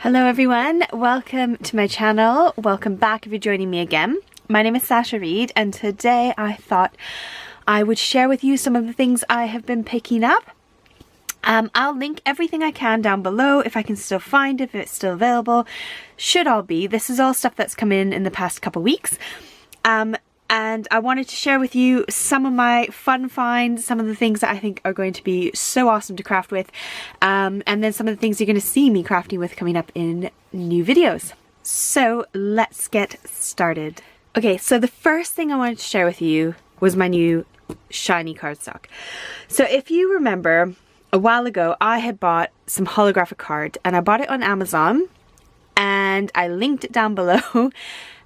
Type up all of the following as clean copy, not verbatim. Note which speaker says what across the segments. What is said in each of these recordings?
Speaker 1: Hello everyone, welcome to my channel. Welcome back if you're joining me again. My name is Sasha Reade and today I thought I would share with you some of the things I have been picking up. I'll link everything I can down below if I can still find it, if it's still available. Should all be. This is all stuff that's come in the past couple weeks. And I wanted to share with you some of my fun finds, some of the things that I think are going to be so awesome to craft with, and then some of the things you're going to see me crafting with coming up in new videos. So let's get started. Okay, so the first thing I wanted to share with you was my new shiny cardstock. So if you remember, a while ago I had bought some holographic card and I bought it on Amazon and I linked it down below.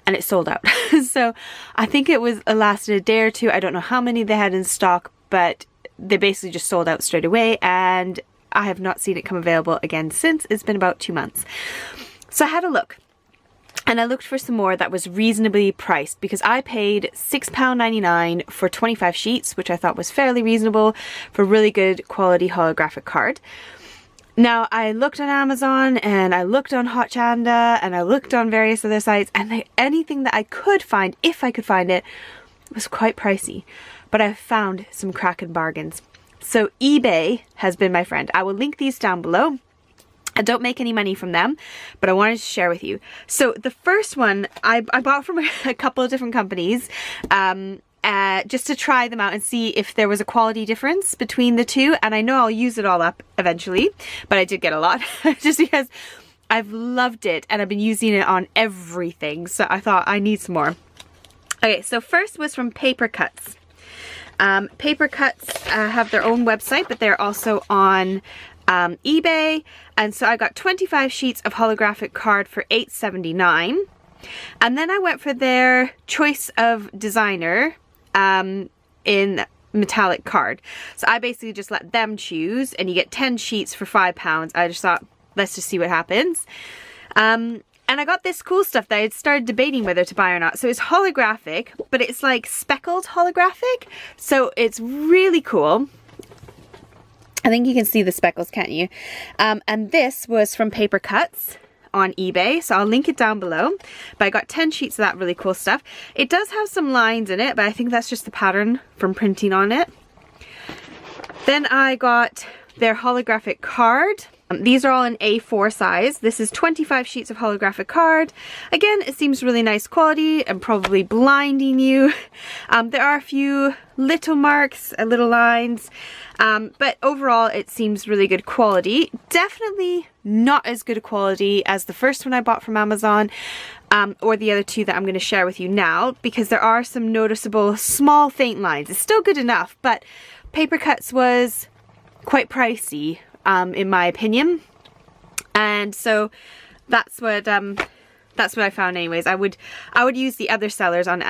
Speaker 1: And it sold out. So I think it lasted a day or two. I don't know how many they had in stock, but they basically just sold out straight away and I have not seen it come available again since. It's been about 2 months. So I had a look and I looked for some more that was reasonably priced because I paid £6.99 for 25 sheets, which I thought was fairly reasonable for really good quality holographic card. Now, I looked on Amazon and I looked on Hochanda and I looked on various other sites, and anything that I could find, if I could find it, was quite pricey. But I found some cracking bargains. So eBay has been my friend. I will link these down below. I don't make any money from them, but I wanted to share with you. So the first one I bought from a couple of different companies. Just to try them out and see if there was a quality difference between the two, and I know I'll use it all up eventually, but I did get a lot just because I've loved it and I've been using it on everything, so I thought I need some more. Okay, so first was from Papercraft. Papercraft have their own website, but they're also on eBay, and so I got 25 sheets of holographic card for $8.79. And then I went for their choice of designer in metallic card. So I basically just let them choose and you get 10 sheets for £5. I just thought, let's just see what happens. And I got this cool stuff that I had started debating whether to buy or not. So it's holographic, but it's like speckled holographic. So it's really cool. I think you can see the speckles, can't you? And this was from Papercraft on eBay, so I'll link it down below. But I got 10 sheets of that really cool stuff. It does have some lines in it, but I think that's just the pattern from printing on it. Then I got their holographic card. These are all in A4 size. This is 25 sheets of holographic card. Again, it seems really nice quality and probably blinding you. There are a few little marks, little lines, but overall it seems really good quality. Definitely not as good a quality as the first one I bought from Amazon, or the other two that I'm going to share with you now, because there are some noticeable small faint lines. It's still good enough, but Papercraft was quite pricey in my opinion, and so that's what I found anyways. I would use the other sellers on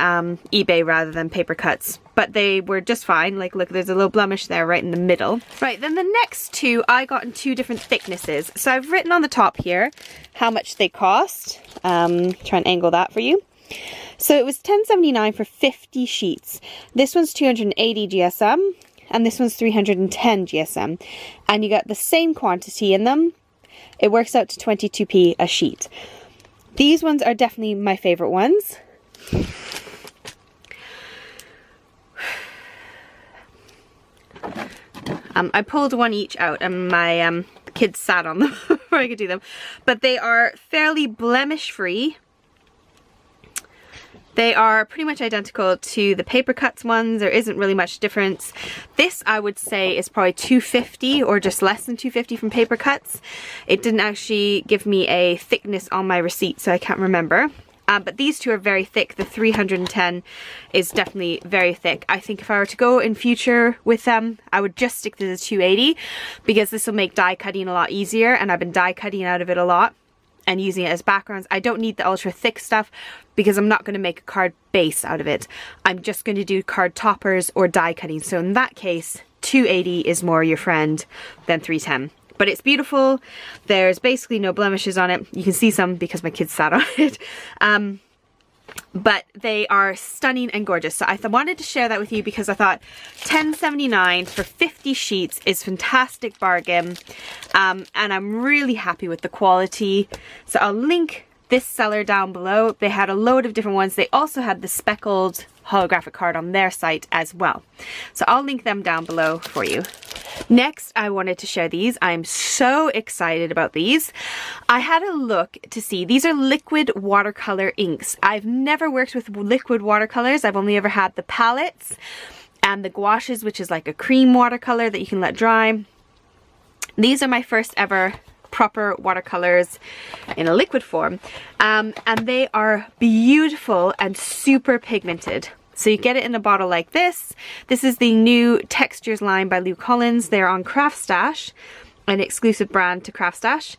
Speaker 1: eBay rather than Papercraft, but they were just fine. Like, look, there's a little blemish there right in the middle. Right, then the next two I got in two different thicknesses. So I've written on the top here how much they cost. Try and angle that for you. So it was $10.79 for 50 sheets. This one's 280 GSM and this one's 310 GSM, and you got the same quantity in them. It works out to 22p a sheet. These ones are definitely my favorite ones. I pulled one each out and my kids sat on them before I could do them. But they are fairly blemish free. They are pretty much identical to the Papercraft ones. There isn't really much difference. This, I would say, is probably $2.50 or just less than $2.50 from Papercraft. It didn't actually give me a thickness on my receipt, so I can't remember. But these two are very thick. The 310 is definitely very thick. I think if I were to go in future with them, I would just stick to the 280 because this will make die cutting a lot easier, and I've been die cutting out of it a lot and using it as backgrounds. I don't need the ultra thick stuff because I'm not going to make a card base out of it. I'm just going to do card toppers or die cutting. So in that case, 280 is more your friend than 310. But it's beautiful. There's basically no blemishes on it. You can see some because my kids sat on it. but they are stunning and gorgeous. So I wanted to share that with you because I thought $10.79 for 50 sheets is fantastic bargain, and I'm really happy with the quality. So I'll link this seller down below. They had a load of different ones. They also had the speckled holographic card on their site as well. So I'll link them down below for you. Next, I wanted to share these. I'm so excited about these. I had a look to see, these are liquid watercolor inks. I've never worked with liquid watercolors. I've only ever had the palettes and the gouaches, which is like a cream watercolor that you can let dry. These are my first ever proper watercolors in a liquid form, and they are beautiful and super pigmented. So you get it in a bottle like this. This is the new Textures line by Lou Collins. They're on Craft Stash, an exclusive brand to Craft Stash.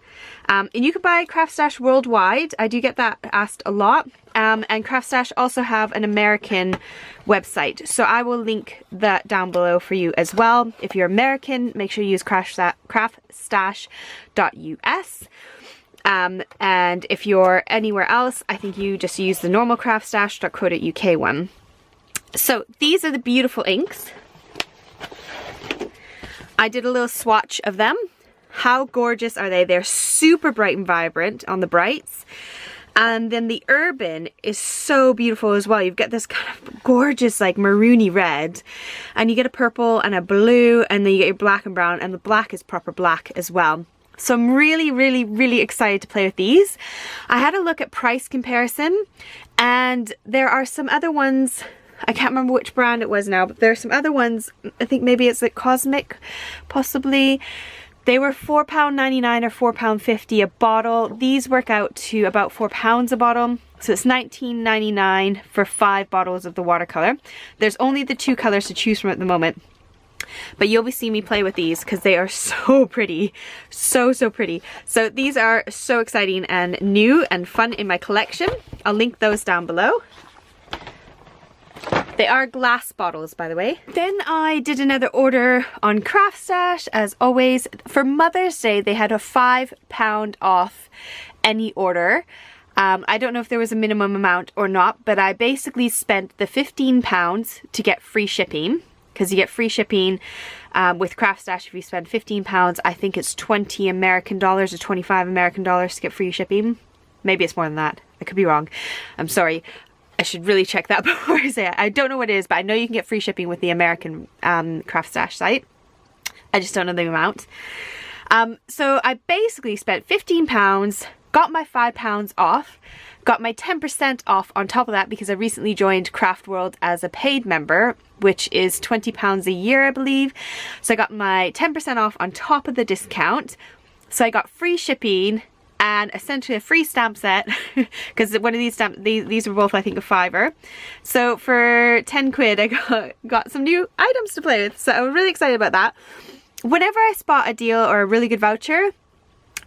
Speaker 1: And you can buy Craft Stash worldwide. I do get that asked a lot. And Craft Stash also have an American website. So I will link that down below for you as well. If you're American, make sure you use craftstash.us. And if you're anywhere else, I think you just use the normal craftstash.co.uk one. So these are the beautiful inks. I did a little swatch of them. How gorgeous are they? They're super bright and vibrant on the brights. And then the urban is so beautiful as well. You've got this kind of gorgeous like maroony red, and you get a purple and a blue, and then you get your black and brown, and the black is proper black as well. So I'm really excited to play with these. I had a look at price comparison, and there are some other ones. I can't remember which brand it was now, but there are some other ones. I think maybe it's like Cosmic, possibly. They were £4.99 or £4.50 a bottle. These work out to about £4 a bottle. So it's $19.99 for 5 bottles of the watercolor. There's only the 2 colors to choose from at the moment. But you'll be seeing me play with these because they are so pretty. So pretty. So these are so exciting and new and fun in my collection. I'll link those down below. They are glass bottles, by the way. Then I did another order on Craft Stash, as always. For Mother's Day, they had a £5 off any order. I don't know if there was a minimum amount or not, but I basically spent the £15 to get free shipping, because you get free shipping with Craft Stash if you spend £15. I think it's $20 American dollars or $25 American dollars to get free shipping. Maybe it's more than that. I could be wrong. I'm sorry. I should really check that before I say it. I don't know what it is, but I know you can get free shipping with the American Craft Stash site. I just don't know the amount. So I basically spent £15, got my £5 off, got my 10% off on top of that because I recently joined Craft World as a paid member, which is £20 a year, I believe. So I got my 10% off on top of the discount. So I got free shipping and essentially a free stamp set, because one of these stamps, these were both I think a £5. So for 10 quid I got some new items to play with, so I'm really excited about that. Whenever I spot a deal or a really good voucher,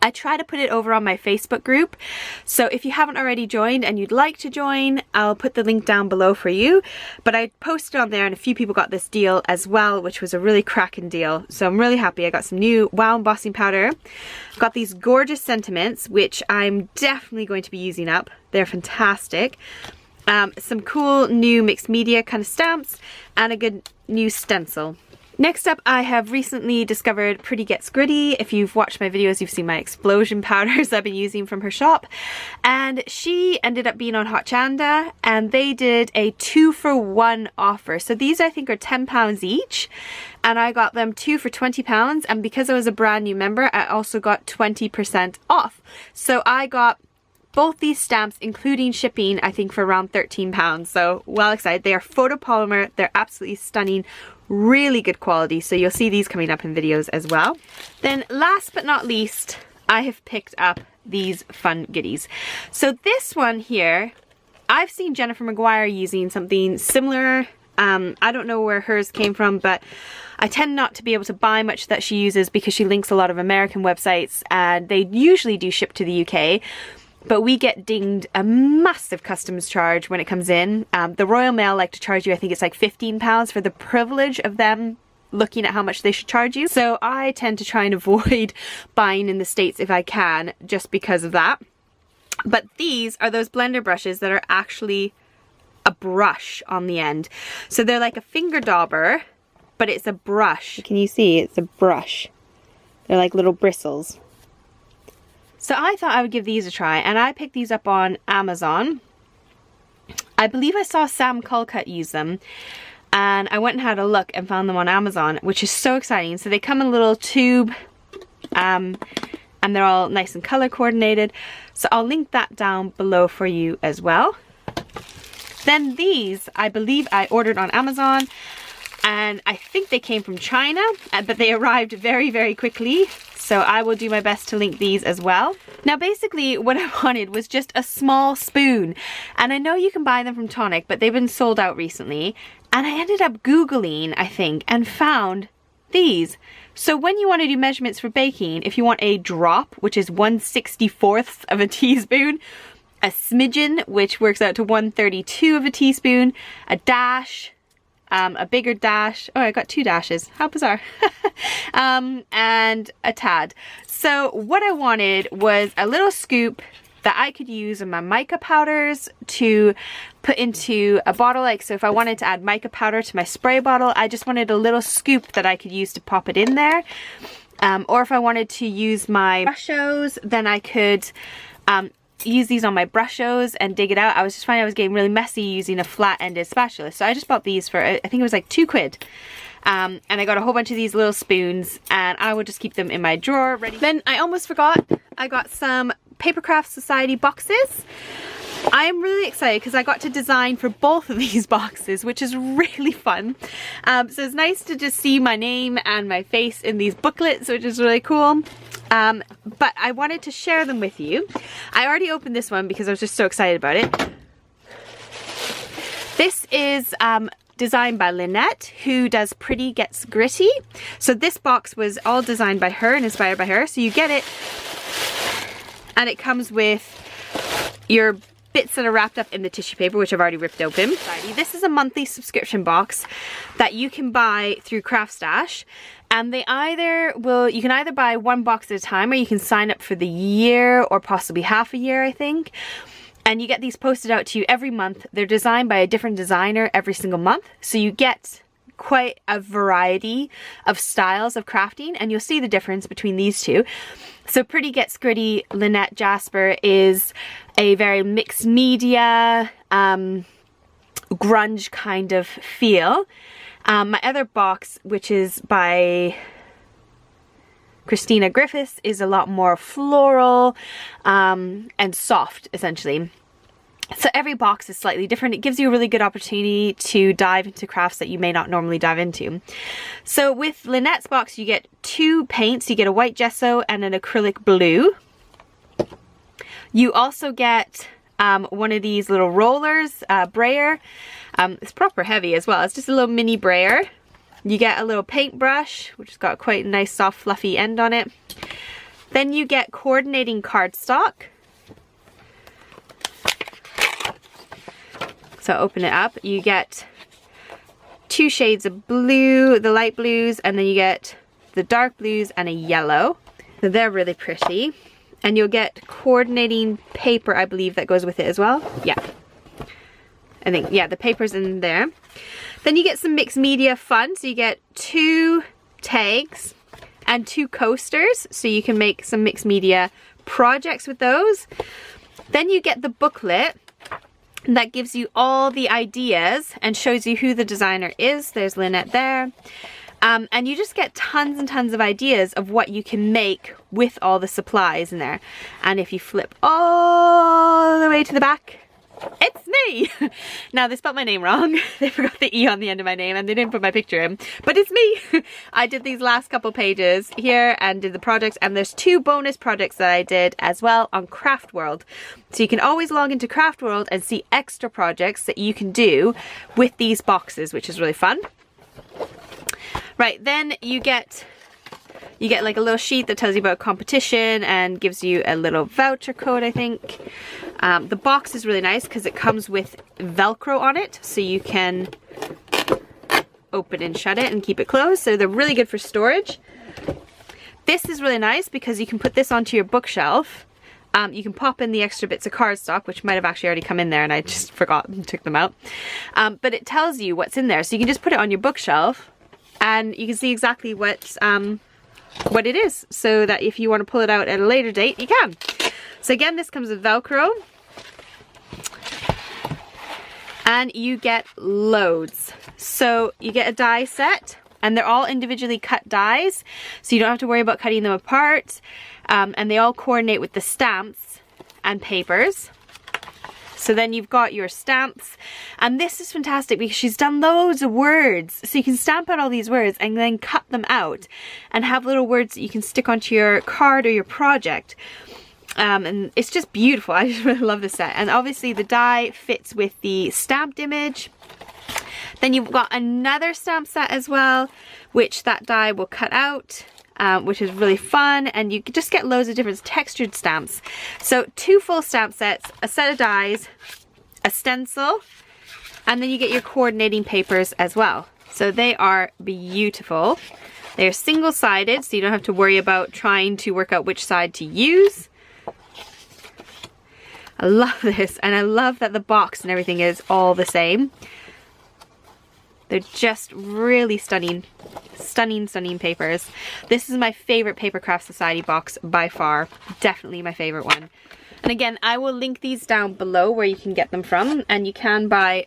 Speaker 1: I try to put it over on my Facebook group. So if you haven't already joined and you'd like to join, I'll put the link down below for you. But I posted on there and a few people got this deal as well, which was a really cracking deal. So I'm really happy. I got some new Wow embossing powder. I've got these gorgeous sentiments, which I'm definitely going to be using up. They're fantastic. Some cool new mixed media kind of stamps and a good new stencil. Next up, I have recently discovered Pretty Gets Gritty. If you've watched my videos, you've seen my explosion powders I've been using from her shop. And she ended up being on Hochanda, and they did a 2-for-1 offer. So these I think are £10 each, and I got them 2 for £20. And because I was a brand new member, I also got 20% off. So I got both these stamps, including shipping, I think for around £13. So well excited. They are photopolymer. They're absolutely stunning. Really good quality, so you'll see these coming up in videos as well. Then last but not least, I have picked up these fun goodies. So this one here, I've seen Jennifer McGuire using something similar. I don't know where hers came from, but I tend not to be able to buy much that she uses because she links a lot of American websites and they usually do ship to the UK. But we get dinged a massive customs charge when it comes in. The Royal Mail like to charge you, I think it's like £15 for the privilege of them looking at how much they should charge you. So I tend to try and avoid buying in the States if I can, just because of that. But these are those blender brushes that are actually a brush on the end. So they're like a finger dauber, but it's a brush. Can you see? It's a brush. They're like little bristles. So I thought I would give these a try, and I picked these up on Amazon. I believe I saw Sam Colcutt use them, and I went and had a look and found them on Amazon, which is so exciting. So they come in a little tube, and they're all nice and color coordinated. So I'll link that down below for you as well. Then these, I believe I ordered on Amazon, and I think they came from China, but they arrived very, very quickly. So I will do my best to link these as well. Now basically what I wanted was just a small spoon. And I know you can buy them from Tonic, but they've been sold out recently. And I ended up Googling, I think, and found these. So when you want to do measurements for baking, if you want a drop, which is 1/64 of a teaspoon, a smidgen, which works out to 1/32 of a teaspoon, a dash, a bigger dash. Oh, I got 2 dashes. How bizarre. And a tad. So what I wanted was a little scoop that I could use in my mica powders to put into a bottle. Like, so if I wanted to add mica powder to my spray bottle, I just wanted a little scoop that I could use to pop it in there. Or if I wanted to use my brushos, then I could use these on my brushos and dig it out. I was just finding I was getting really messy using a flat-ended spatula. So I just bought these for, I think it was like £2. And I got a whole bunch of these little spoons, and I will just keep them in my drawer ready. Then I almost forgot, I got some Papercraft Society boxes. I am really excited because I got to design for both of these boxes, which is really fun. So it's nice to just see my name and my face in these booklets, which is really cool. But I wanted to share them with you. I already opened this one because I was just so excited about it. This is designed by Lynette, who does Pretty Gets Gritty. So this box was all designed by her and inspired by her. So you get it, and it comes with your bits that are wrapped up in the tissue paper, which I've already ripped open. This is a monthly subscription box that you can buy through Craft Stash, and they you can either buy one box at a time, or you can sign up for the year or possibly half a year, I think. And you get these posted out to you every month. They're designed by a different designer every single month, so you get quite a variety of styles of crafting, and you'll see the difference between these two. So Pretty Gets Gritty, Lynette Jasper, is a very mixed media, grunge kind of feel. My other box, which is by Christina Griffiths, is a lot more floral and soft, essentially. So every box is slightly different. It gives you a really good opportunity to dive into crafts that you may not normally dive into. So with Lynette's box, you get 2 paints. You get a white gesso and an acrylic blue. You also get one of these little rollers, brayer. It's proper heavy as well. It's just a little mini brayer. You get a little paintbrush, which has got quite a nice soft fluffy end on it. Then you get coordinating cardstock. So open it up, you get 2 shades of blue, the light blues, and then you get the dark blues and a yellow. So they're really pretty. And you'll get coordinating paper, I believe, that goes with it as well. Yeah. I think, yeah, the paper's in there. Then you get some mixed media fun. So you get 2 tags and 2 coasters. So you can make some mixed media projects with those. Then you get the booklet that gives you all the ideas and shows you who the designer is. There's Lynette there. And you just get tons and tons of ideas of what you can make with all the supplies in there. And if you flip all the way to the back, it's me! Now they spelled my name wrong. They forgot the E on the end of my name and they didn't put my picture in. But it's me! I did these last couple pages here and did the projects, and there's 2 bonus projects that I did as well on Craft World. So you can always log into Craft World and see extra projects that you can do with these boxes, which is really fun. Right, then you get like a little sheet that tells you about competition and gives you a little voucher code, I think. The box is really nice because it comes with Velcro on it, so you can open and shut it and keep it closed. So they're really good for storage. This is really nice because you can put this onto your bookshelf You can pop in the extra bits of cardstock, which might have actually already come in there and I just forgot and took them out. But it tells you what's in there. So you can just put it on your bookshelf and you can see exactly what it is, so that if you want to pull it out at a later date, you can. So again, this comes with Velcro. And you get loads. So you get a die set, and they're all individually cut dies, so you don't have to worry about cutting them apart. And they all coordinate with the stamps and papers. So then you've got your stamps, and this is fantastic because she's done loads of words. So you can stamp out all these words and then cut them out and have little words that you can stick onto your card or your project. And it's just beautiful. I just really love this set. And obviously the die fits with the stamped image. Then you've got another stamp set as well, which that die will cut out, which is really fun. And you just get loads of different textured stamps. So 2 full stamp sets, a set of dies, a stencil, and then you get your coordinating papers as well. So they are beautiful. They're single-sided, so you don't have to worry about trying to work out which side to use. I love this, and I love that the box and everything is all the same. They're just really stunning, stunning, stunning papers. This is my favorite Papercraft Society box by far. Definitely my favorite one. And again, I will link these down below where you can get them from, and you can buy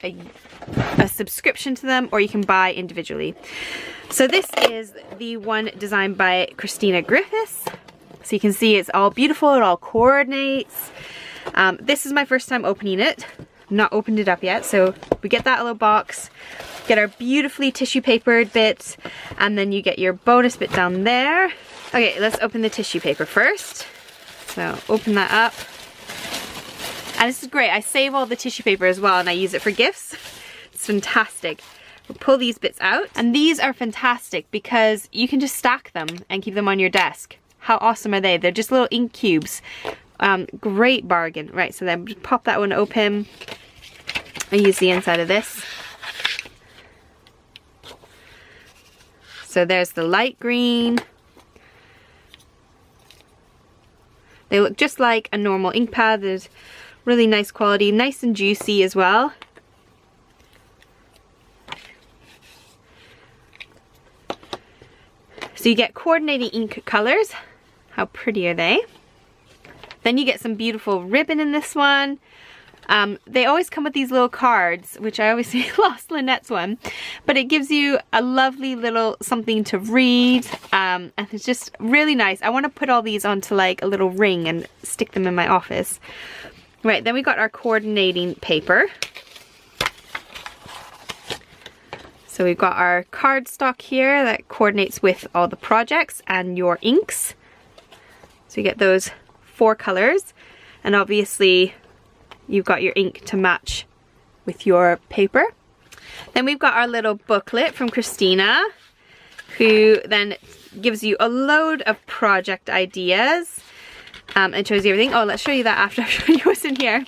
Speaker 1: a subscription to them, or you can buy individually. So this is the one designed by Christina Griffiths. So you can see it's all beautiful, it all coordinates. This is my first time opening it. Not opened it up yet, so we get that little box, get our beautifully tissue papered bits, and then you get your bonus bit down there. Okay, let's open the tissue paper first. So open that up. And this is great. I save all the tissue paper as well, and I use it for gifts. It's fantastic. We'll pull these bits out, and these are fantastic because you can just stack them and keep them on your desk. How awesome are they? They're just little ink cubes. Great bargain. Right, so then just pop that one open and use the inside of this. So there's the light green. They look just like a normal ink pad. There's really nice quality, nice and juicy as well. So you get coordinating ink colors. How pretty are they? Then you get some beautiful ribbon in this one. They always come with these little cards, which I obviously lost Lynette's one, but it gives you a lovely little something to read, and it's just really nice. I want to put all these onto like a little ring and stick them in my office. Right, then we got our coordinating paper. So we've got our cardstock here that coordinates with all the projects and your inks. So you get those 4 colors, and obviously you've got your ink to match with your paper. Then we've got our little booklet from Christina, who then gives you a load of project ideas and shows you everything. Oh, let's show you that after I've shown you what's in here.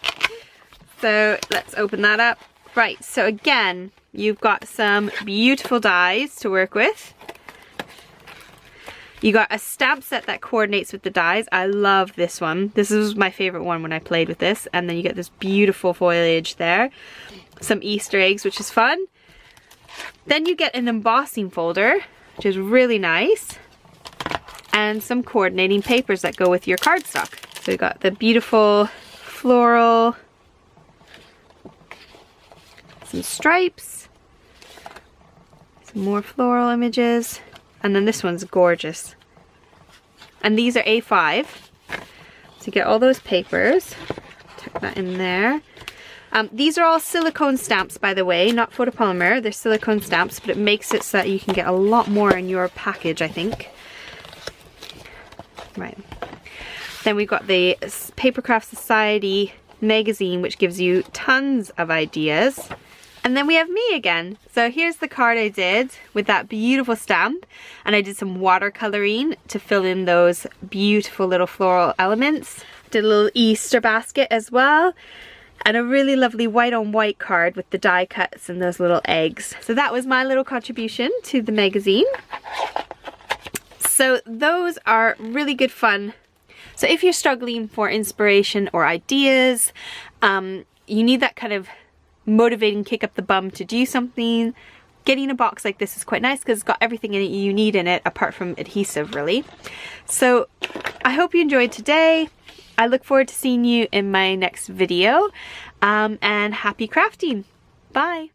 Speaker 1: So let's open that up. Right, so again, you've got some beautiful dies to work with. You got a stamp set that coordinates with the dies. I love this one. This was my favorite one when I played with this. And then you get this beautiful foliage there. Some Easter eggs, which is fun. Then you get an embossing folder, which is really nice. And some coordinating papers that go with your cardstock. So we got the beautiful floral, some stripes, some more floral images. And then this one's gorgeous. And these are A5. So you get all those papers. Tuck that in there. These are all silicone stamps, by the way, not photopolymer. They're silicone stamps, but it makes it so that you can get a lot more in your package, I think. Right. Then we've got the Papercraft Society magazine, which gives you tons of ideas. And then we have me again. So here's the card I did with that beautiful stamp, and I did some watercoloring to fill in those beautiful little floral elements. Did a little Easter basket as well, and a really lovely white on white card with the die cuts and those little eggs. So that was my little contribution to the magazine. So those are really good fun. So if you're struggling for inspiration or ideas, you need that kind of motivating kick up the bum to do something, getting a box like this is quite nice because it's got everything in it you need in it apart from adhesive, really. So I hope you enjoyed today. I look forward to seeing you in my next video, and happy crafting. Bye.